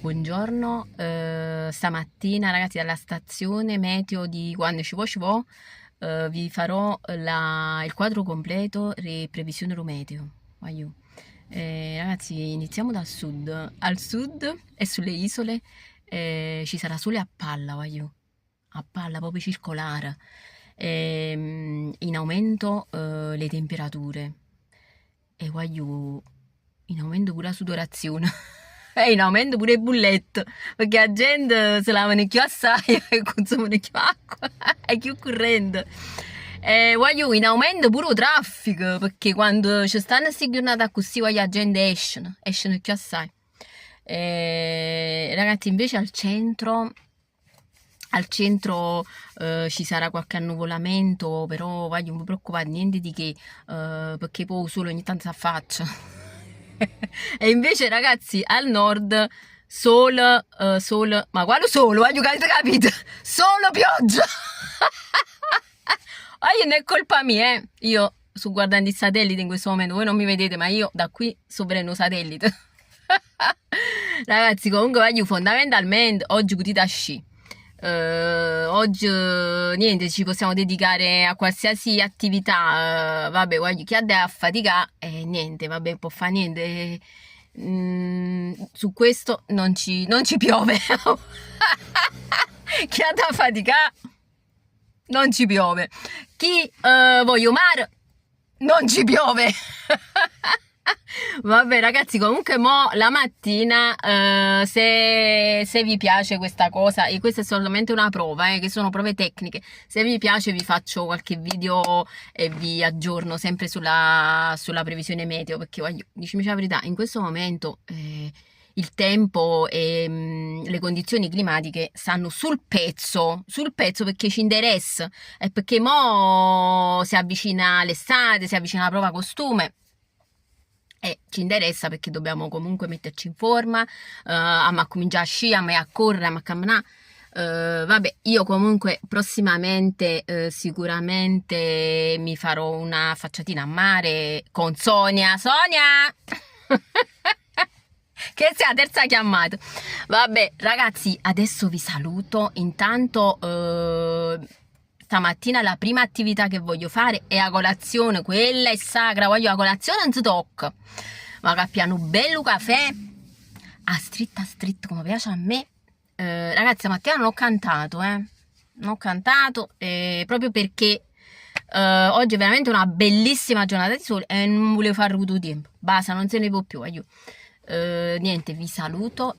Buongiorno, stamattina ragazzi dalla stazione meteo di quando ci vo, vi farò il quadro completo di previsione meteo. Voglio. Ragazzi, iniziamo dal sud. Al sud e sulle isole ci sarà sole a palla, voglio. A palla proprio circolare. In aumento le temperature e voglio in aumento pure la sudorazione. E in aumento pure il bulletto, perché la gente si lavano più assai e consumano più acqua e più corrente. E voglio in aumento pure il traffico, perché quando ci stanno queste giornate così, voglio la gente escono più assai. Ragazzi, invece al centro ci sarà qualche annuvolamento, però voglio non vi preoccupate, niente di che, perché poi il sole ogni tanto si affaccia. E invece ragazzi al nord sole, ma quale sole? Voglio capito? Solo pioggia! Non è colpa mia, eh. Io sto guardando i satelliti in questo momento, voi non mi vedete, ma io da qui sto prendendo un satellite. Ragazzi, comunque voglio fondamentalmente oggi potete sci. Oggi niente, ci possiamo dedicare a qualsiasi attività. Vabbè, voglio chi ha da faticare e niente, vabbè, può fare niente. Su questo non ci piove. Chi ha da faticare non ci piove. Chi voglio mare non ci piove. Vabbè ragazzi, comunque mo la mattina se vi piace questa cosa, e questa è solamente una prova, che sono prove tecniche, se vi piace vi faccio qualche video e vi aggiorno sempre sulla previsione meteo, perché voglio, diciamoci la verità, in questo momento il tempo e le condizioni climatiche stanno sul pezzo perché ci interessa, e perché mo si avvicina l'estate, si avvicina la prova costume. E ci interessa perché dobbiamo comunque metterci in forma, a cominciare a sciare, a correre, a camminare. Vabbè, io comunque prossimamente sicuramente mi farò una facciatina a mare con Sonia. Sonia! Che sia la terza chiamata. Vabbè ragazzi, adesso vi saluto. Intanto stamattina la prima attività che voglio fare è la colazione, quella è sacra, voglio la colazione non si tocca, ma cappiano un bello caffè a stritto come piace a me. Ragazzi, stamattina non ho cantato proprio perché oggi è veramente una bellissima giornata di sole e non volevo fare avuto tempo, basta, non se ne può più, niente, vi saluto.